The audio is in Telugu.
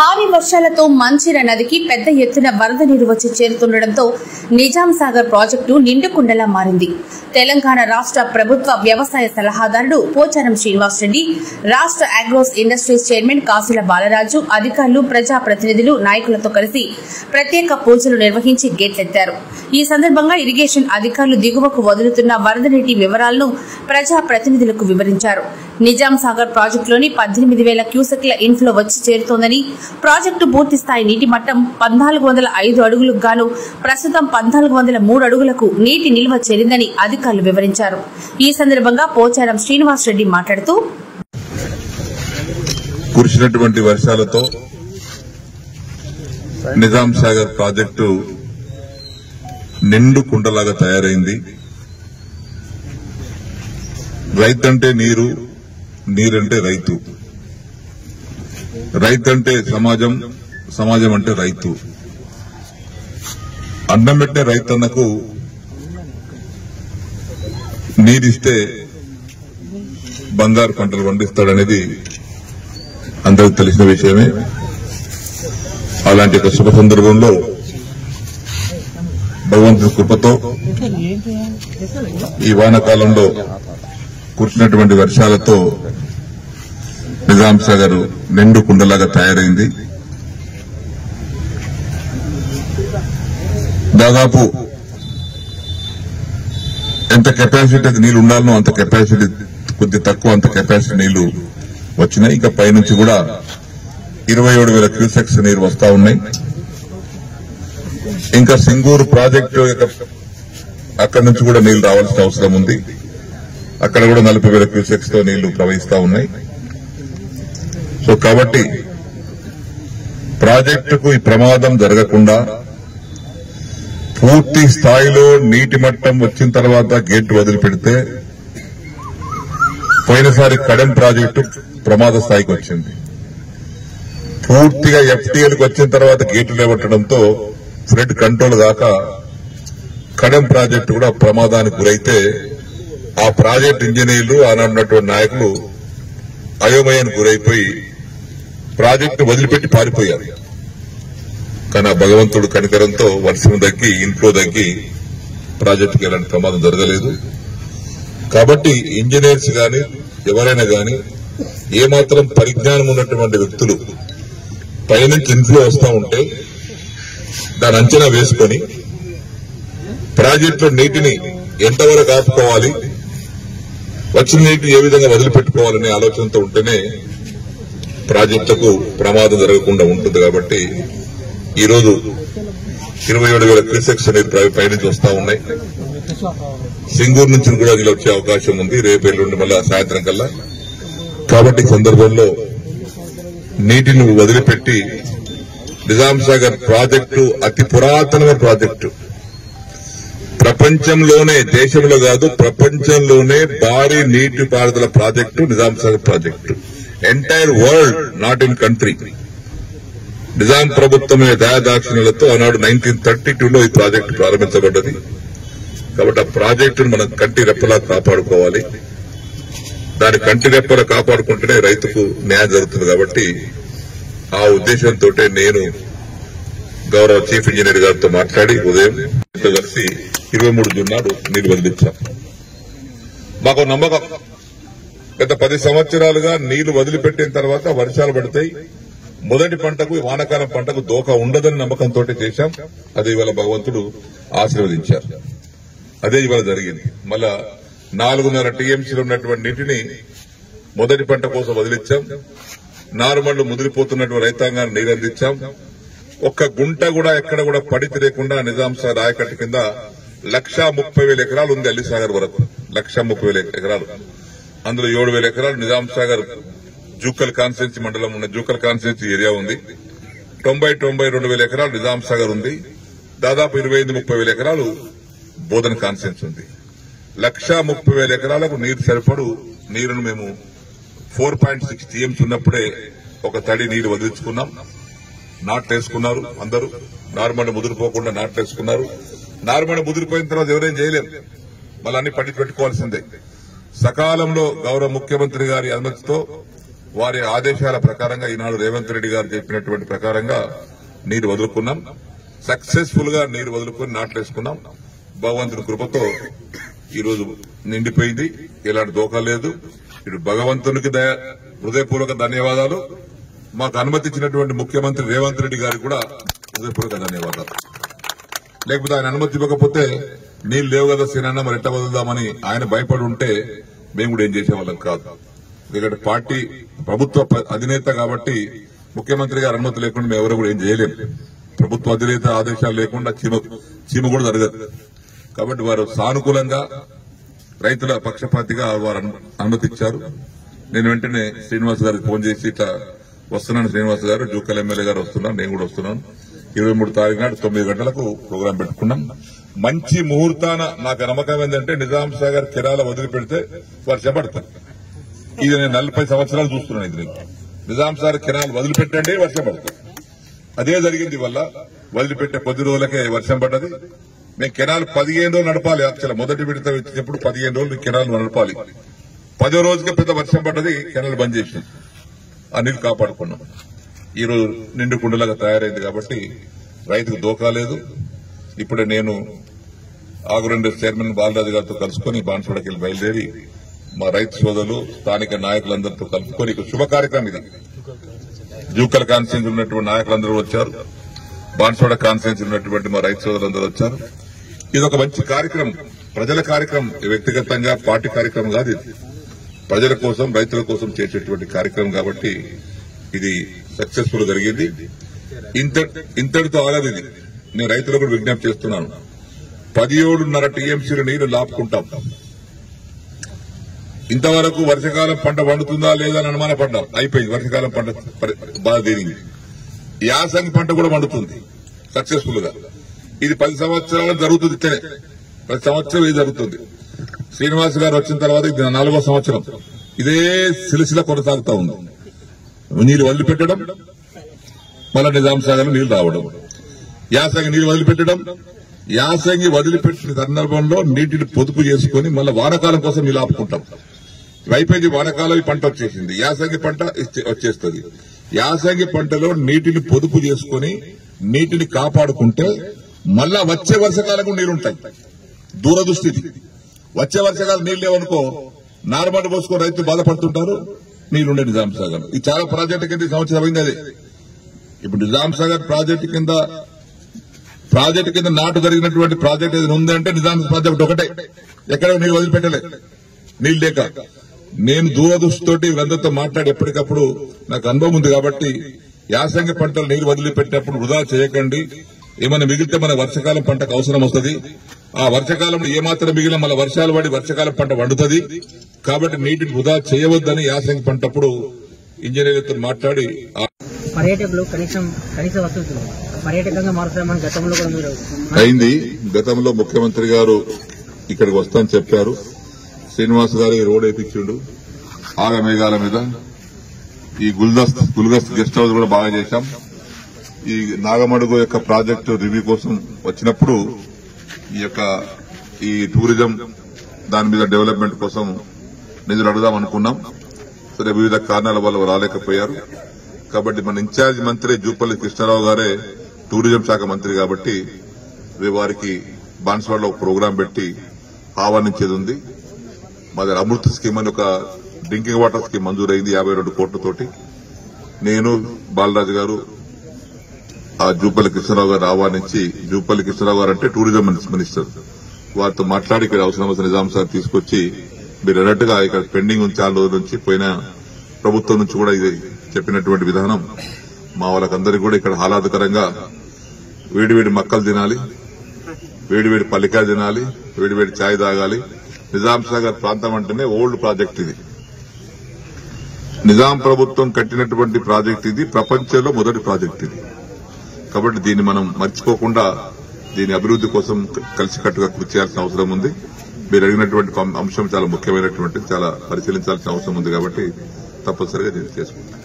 భారీ వర్షాలతో మంచిర నదికి పెద్ద ఎత్తున వరద నీరు వచ్చి చేరుతుండటంతో నిజాం సాగర్ ప్రాజెక్టు నిండుకుండలా మారింది. తెలంగాణ రాష్ట్ర ప్రభుత్వ వ్యవసాయ సలహాదారుడు పోచారం శ్రీనివాస్ రెడ్డి, రాష్ట్ర అగ్రోస్ ఇండస్ట్రీస్ చైర్మన్ కాసుల బాలరాజు, అధికారులు, ప్రజాప్రతినిధులు, నాయకులతో కలిసి ప్రత్యేక పూజలు నిర్వహించి గేట్లెత్తారు. ఈ సందర్భంగా ఇరిగేషన్ అధికారులు దిగువకు వదులుతున్న వరద నీటి వివరాలను ప్రజాప్రతినిధులకు వివరించారు. నిజాం సాగర్ ప్రాజెక్టులోని 18,000 క్యూసెక్ల ఇన్ఫ్లో వచ్చి చేరుతోందని, ప్రాజెక్టు పూర్తిస్థాయి నీటి మట్టం 1405 అడుగులకు గాను ప్రస్తుతం 1403 అడుగులకు నీటి నిల్వ చేరిందని అధికారులు వివరించారు. ఈ సందర్భంగా పోచారం శ్రీనివాస్ రెడ్డి మాట్లాడుతూ, కురిసినటువంటి వర్షాలతో నిజాం సాగర్ ప్రాజెక్టు నిండు కుండలాగా తయారైంది. రైతంటే నీరు, నీరంటే రైతు, రైతంటే సమాజం, సమాజం అంటే రైతు. అన్నం పెట్టే రైతన్నకు నీరిస్తే బంగారు పంటలు పండిస్తాడనేది అందరికి తెలిసిన విషయమే. అలాంటి ఒక శుభ సందర్భంలో భగవంతుడి కృపతో ఈ వానాకాలంలో కురిసినటువంటి వర్షాలతో నిజాం సాగర్ నిండు కుండలాగా తయారైంది. దాదాపు ఎంత కెపాసిటీ నీళ్లు ఉండాలనో అంత కెపాసిటీ, కొద్ది తక్కువ అంత కెపాసిటీ నీళ్లు వచ్చినాయి. ఇంకా పైనుంచి కూడా 27,000 క్యూసెక్స్ నీరు వస్తా ఉన్నాయి. ఇంకా సింగూరు ప్రాజెక్టు అక్కడి నుంచి కూడా నీళ్లు రావాల్సిన అవసరం ఉంది. అక్కడ కూడా 40,000 క్యూసెక్స్ తో నీళ్లు ప్రవహిస్తా ఉన్నాయి. సో కాబట్టి ప్రాజెక్టుకు ఈ ప్రమాదం జరగకుండా పూర్తి స్థాయిలో నీటి మట్టం వచ్చిన తర్వాత గేట్ వదిలిపెడితే, పోయినసారి కడెం ప్రాజెక్టు ప్రమాద స్థాయికి వచ్చింది. పూర్తిగా ఎఫ్టీఎల్కి వచ్చిన తర్వాత గేట్లు లేవట్టడంతో ఫ్లడ్ కంట్రోల్ కాక కడెం ప్రాజెక్టు కూడా ప్రమాదానికి గురైతే ఆ ప్రాజెక్టు ఇంజనీర్లు, ఆనాడున్నటువంటి నాయకులు అయోమయానికి గురైపోయి ప్రాజెక్టు వదిలిపెట్టి పారిపోయారు. కానీ ఆ భగవంతుడు కనికరంతో వర్షం తగ్గి, ఇన్ఫ్లో తగ్గి ప్రాజెక్టుకి ఎలాంటి ప్రమాదం జరగలేదు. కాబట్టి ఇంజనీర్స్ గాని ఎవరైనా గాని ఏమాత్రం పరిజ్ఞానం ఉన్నటువంటి వ్యక్తులు పైనుంచి ఇన్ఫ్లో వస్తూ ఉంటే దాని అంచనా వేసుకొని ప్రాజెక్టులో నీటిని ఎంతవరకు ఆపుకోవాలి, వచ్చిన నీటిని ఏ విధంగా వదిలిపెట్టుకోవాలనే ఆలోచనతో ఉంటేనే ప్రాజెక్టుకు ప్రమాదం జరగకుండా ఉంటుంది. కాబట్టి ఈరోజు 27,000 క్యూసెక్స్ నీరు పైనుంచి వస్తా ఉన్నాయి. సింగూరు నుంచి కూడా అది వచ్చే అవకాశం ఉంది రేపు, ఎల్లుండి, మళ్ళా సాయంత్రం కల్లా. కాబట్టి ఈ సందర్భంలో నీటిని వదిలిపెట్టి నిజాం సాగర్ ప్రాజెక్టు అతి పురాతనమైన ప్రాజెక్టు. ప్రపంచంలోనే, దేశంలో కాదు ప్రపంచంలోనే భారీ నీటిపారుదల project Nizam Sagar project. Entire world, not in country. Nizam ప్రభుత్వం దయాదాక్షిణ్యాలతో ఆనాడు 1932లో ఈ ప్రాజెక్టు ప్రారంభించబడ్డది. కాబట్టి ఆ ప్రాజెక్టును మనం కంటి రెప్పలా కాపాడుకోవాలి. దాని కంటి రెప్పలా కాపాడుకుంటేనే రైతుకు న్యాయం జరుగుతుంది. కాబట్టి ఆ ఉద్దేశంతో నేను గౌరవ చీఫ్ ఇంజనీర్ గారితో మాట్లాడి ఉదయం కలిసి 23 జూన్ నాడు నీరు వదిలించాం. మాకు నమ్మకం, గత 10 సంవత్సరాలుగా నీళ్లు వదిలిపెట్టిన తర్వాత వర్షాలు పడతాయి, మొదటి పంటకు, వానాకాలం పంటకు దోఖ ఉండదని నమ్మకంతో చేశాం. అదే ఇవాళ భగవంతుడు ఆశీర్వదించారు. అదే ఇవాళ జరిగింది. మళ్ళా 4.5 టీఎంసీలు ఉన్నటువంటి నీటిని మొదటి పంట కోసం వదిలించాం. నారుమళ్లు ముదిరిపోతున్నటువంటి రైతాంగాన్ని నీరందించాం. ఒక్క గుంట కూడా ఎక్కడ కూడా పడితే లేకుండా నిజాం సాగర్ ఆయకట్టు కింద 1,30,000 ఎకరాలు ఉంది. అల్లిసాగర్ వరకు 1,30,000 ఎకరాలు. అందులో 7,000 ఎకరాలు నిజాం సాగర్ జూకల్ కాన్స్టిట్యున్సీ మండలం ఉన్న జూకల్ కాన్స్టిట్యున్సీ ఏరియా ఉంది. 92,000 ఎకరాలు నిజాం సాగర్ ఉంది. దాదాపు 25,000-30,000 ఎకరాలు బోధన కాన్స్టిట్యున్సీ ఉంది. 1,30,000 ఎకరాలకు నీరు సరిపడు నీరును మేము 4.6 టీఎంసీ ఉన్నప్పుడే ఒక తడి నీరు వదిలించుకున్నాం. నాట్లేసుకున్నారు అందరూ. నార్మల్ ముదిరిపోకుండా నాట్లేసుకున్నారు. నార్మల్ ముదిరిపోయిన తర్వాత ఎవరేం చేయలేం, మళ్ళీ అన్ని పట్టి పెట్టుకోవాల్సిందే. సకాలంలో గౌరవ ముఖ్యమంత్రి గారి అనుమతితో వారి ఆదేశాల ప్రకారంగా ఈనాడు రేవంత్ రెడ్డి గారు చెప్పినటువంటి ప్రకారంగా నీరు వదులుకున్నాం. సక్సెస్ఫుల్ గా నీరు వదులుకుని నాట్లేసుకున్నాం. భగవంతుని కృపతో ఈరోజు నిండిపోయింది. ఎలాంటి దోఖా లేదు. ఇటు భగవంతునికి హృదయపూర్వక ధన్యవాదాలు. మాకు అనుమతించినటువంటి ముఖ్యమంత్రి రేవంత్ రెడ్డి గారికి కూడా హృదయపూర్వక ధన్యవాదాలు. లేకపోతే ఆయన అనుమతి ఇవ్వకపోతే నీళ్లు లేవు కదా సీనన్న మరి ఎట్లా వదులుదామని ఆయన భయపడి ఉంటే మేము కూడా ఏం చేసేవాళ్ళం కాదు. ఎందుకంటే పార్టీ ప్రభుత్వ అధినేత కాబట్టి ముఖ్యమంత్రి గారి అనుమతి లేకుండా మేము ఎవరు కూడా ఏం చేయలేము. ప్రభుత్వ అధినేత ఆదేశాలు లేకుండా చీమ కూడా జరగదు. కాబట్టి వారు సానుకూలంగా రైతుల పక్షపాతిగా వారు అనుమతిచ్చారు. నేను వెంటనే శ్రీనివాస్ గారికి ఫోన్ చేసి ఇట్లా వస్తున్నాను, శ్రీనివాస్ గారు జూకల్ ఎమ్మెల్యే గారు వస్తున్నారు, నేను కూడా వస్తున్నాను. 23 తారీఖు నాడు 9 గంటలకు ప్రోగ్రాం పెట్టుకున్నాం. మంచి ముహూర్తాన నాకు నమ్మకం ఏంటంటే నిజాం సాగర్ కెనాల వదిలిపెడితే వర్షం పడతారు. ఇది నేను 40 సంవత్సరాలు చూస్తున్నాను. ఇది నిజాం సాగర్ కెనాల్ వదిలిపెట్టండి వర్షం పడతారు. అదే జరిగింది. వల్ల వదిలిపెట్టే 10 రోజులకే వర్షం పడ్డది. మేము కెనాల్ 15 రోజులు నడపాలి. యాక్చువల్ మొదటి విడత వచ్చినప్పుడు 15 రోజులు కెనాల్ నడపాలి. 10 రోజుకే పెద్ద వర్షం పడ్డది. కెనాల్ బంద్ చేసింది. ఆ నీళ్లు కాపాడుకున్నాం. ఈ రోజు నిండు కుండలాగా తయారైంది కాబట్టి రైతుకు దోఖా లేదు. ఇప్పుడే నేను ఆగురెండు చైర్మన్ బాలరాజు గారితో కలుసుకుని బాన్సువాడకి వెళ్లి బయలుదేరి మా రైతు సోదరులు స్థానిక నాయకులందరితో కలుపుకొని శుభ కార్యక్రమం ఇది. జూకల్ కాన్స్టిట్యూన్సీ ఉన్నటువంటి నాయకులందరూ వచ్చారు. బాన్సువాడ కాన్స్టిట్యూన్సీ ఉన్నటువంటి మా రైతు సోదరులందరూ వచ్చారు. ఇది ఒక మంచి కార్యక్రమం, ప్రజల కార్యక్రమం, వ్యక్తిగతంగా పార్టీ కార్యక్రమం కాదు. ఇది ప్రజల కోసం రైతుల కోసం చేసేటువంటి కార్యక్రమం కాబట్టి ఇది సక్సెస్ఫుల్ జరిగింది. ఇంతటితో ఆగదు. ఇది నేను రైతులకు విజ్ఞప్తి చేస్తున్నాను. 17.5 టీఎంసీల నీరు లాపుకుంటాం. ఇంతవరకు వర్షకాలం పంట పండుతుందా లేదా అని అనుమాన పడ్డాం. అయిపోయింది. వర్షకాలం పంట బాగా తీరింది. యాసంగి పంట కూడా పండుతుంది సక్సెస్ఫుల్ గా. ఇది 10 సంవత్సరాలు జరుగుతుంది. ఇట్లనే ప్రతి సంవత్సరం ఇది జరుగుతుంది. శ్రీనివాస్ గారు వచ్చిన తర్వాత ఇది 4వ సంవత్సరం. ఇదే సిలసిల కొనసాగుతా ఉంది. నీళ్లు వదిలిపెట్టడం, మళ్ళా నిజాం సాగర్ నీళ్లు రావడం, యాసంగి నీళ్లు వదిలిపెట్టడం, యాసంగి వదిలిపెట్టిన సందర్భంలో నీటిని పొదుపు చేసుకుని మళ్ళీ వానాకాలం కోసం నీళ్ళు ఆపుకుంటాం. అయిపోయింది. వానాకాలం ఈ పంట వచ్చేసింది. యాసంగి పంట వచ్చేస్తుంది. యాసంగి పంటలో నీటిని పొదుపు చేసుకుని నీటిని కాపాడుకుంటే మళ్ళా వచ్చే వర్షకాలకు నీళ్లుంటాయి. దూరదృష్టిది. వచ్చే వర్షకాలం నీళ్లు లేవనుకో నార్మల్ పోసుకొని రైతులు బాధపడుతుంటారు. నీళ్లుండే నిజాం సాగర్ ఇది చాలా ప్రాజెక్టు కింద సంవత్సరం అయింది. అదే ఇప్పుడు నిజాం సాగర్ ప్రాజెక్టు కింద నాటు జరిగినటువంటి ప్రాజెక్ట్ ఏదైనా ఉందంటే నిజాం ప్రాజెక్ట్ ఒకటే. ఎక్కడ నీళ్ళు వదిలిపెట్టలే నీళ్ళు లేక. నేను దూరదృష్టితోటి వీళ్ళందరితో మాట్లాడి ఎప్పటికప్పుడు నాకు అనుభవం ఉంది కాబట్టి యాసంగి పంటలు నీరు వదిలిపెట్టినప్పుడు వృధా చేయకండి. ఏమైనా మిగిలితే మన వర్షకాలం పంటకు అవసరం వస్తుంది. ఆ వర్షకాలంలో ఏమాత్రం మిగిలిన మన వర్షాలు పడి వర్షకాలం పంట వండుతుంది. కాబట్టి నీటిని వృధా చేయవద్దని యాసంగి పంటప్పుడు ఇంజనీర్లతో మాట్లాడి పర్యాటకులు కనీస వసతులు పర్యాటకంగా మారుతామని గతంలో కూడా మీరు అయింది. గతంలో ముఖ్యమంత్రి గారు ఇక్కడికి వస్తామని చెప్పారు. శ్రీనివాస్ గారు ఈ రోడ్ వేయించిండు ఆగమేఘాల మీద. ఈ గుల్గస్త్ గెస్ట్ హౌస్ కూడా బాగా చేశాం. ఈ నాగమడుగు యొక్క ప్రాజెక్టు రివ్యూ కోసం వచ్చినప్పుడు ఈ టూరిజం దాని మీద డెవలప్మెంట్ కోసం నిధులు అడుగుదాం అనుకున్నాం. సరే వివిధ కారణాల వల్ల రాలేకపోయారు. కాబట్టి మన ఇన్ఛార్జ్ మంత్రి జూపల్లి కృష్ణారావు గారే టూరిజం శాఖ మంత్రి కాబట్టి వారికి బాన్స్వాడలో ఒక ప్రోగ్రాం పెట్టి ఆహ్వానించేది ఉంది. మా దగ్గర అమృత్ స్కీమ్ అని ఒక డ్రింకింగ్ వాటర్ స్కీమ్ మంజూరైంది 52 కోట్లతోటి. నేను బాలరాజు గారు ఆ జూపల్లి కృష్ణారావు గారు ఆహ్వానించి, జూపల్లి కృష్ణారావు గారు అంటే టూరిజం మినిస్టర్, వారితో మాట్లాడి ఇక్కడ అవసరం నిజాం సార్ తీసుకొచ్చి మీరు అన్నట్టుగా ఇక్కడ పెండింగ్ ఉంది చాలా రోజుల నుంచి. పోయిన ప్రభుత్వం నుంచి కూడా ఇది చెప్పినటువంటి విధానం మా వాళ్ళకందరికీ కూడా ఇక్కడ ఆహ్లాదకరంగా వేడివేడి మక్కలు తినాలి, వేడివేడి పల్లికాయ తినాలి, వేడివేడి ఛాయ్ తాగాలి. నిజాం సాగర్ ప్రాంతం అంటేనే ఓల్డ్ ప్రాజెక్ట్. ఇది నిజాం ప్రభుత్వం కట్టినటువంటి ప్రాజెక్ట్. ఇది ప్రపంచంలో మొదటి ప్రాజెక్ట్ ఇది. కాబట్టి దీన్ని మనం మర్చిపోకుండా దీని అభివృద్ది కోసం కలిసికట్టుగా కృషి చేయాల్సిన అవసరం ఉంది. మీరు అడిగినటువంటి అంశం చాలా ముఖ్యమైనటువంటి, చాలా పరిశీలించాల్సిన అవసరం ఉంది కాబట్టి తప్పనిసరిగా దీన్ని చేసుకుంటాం.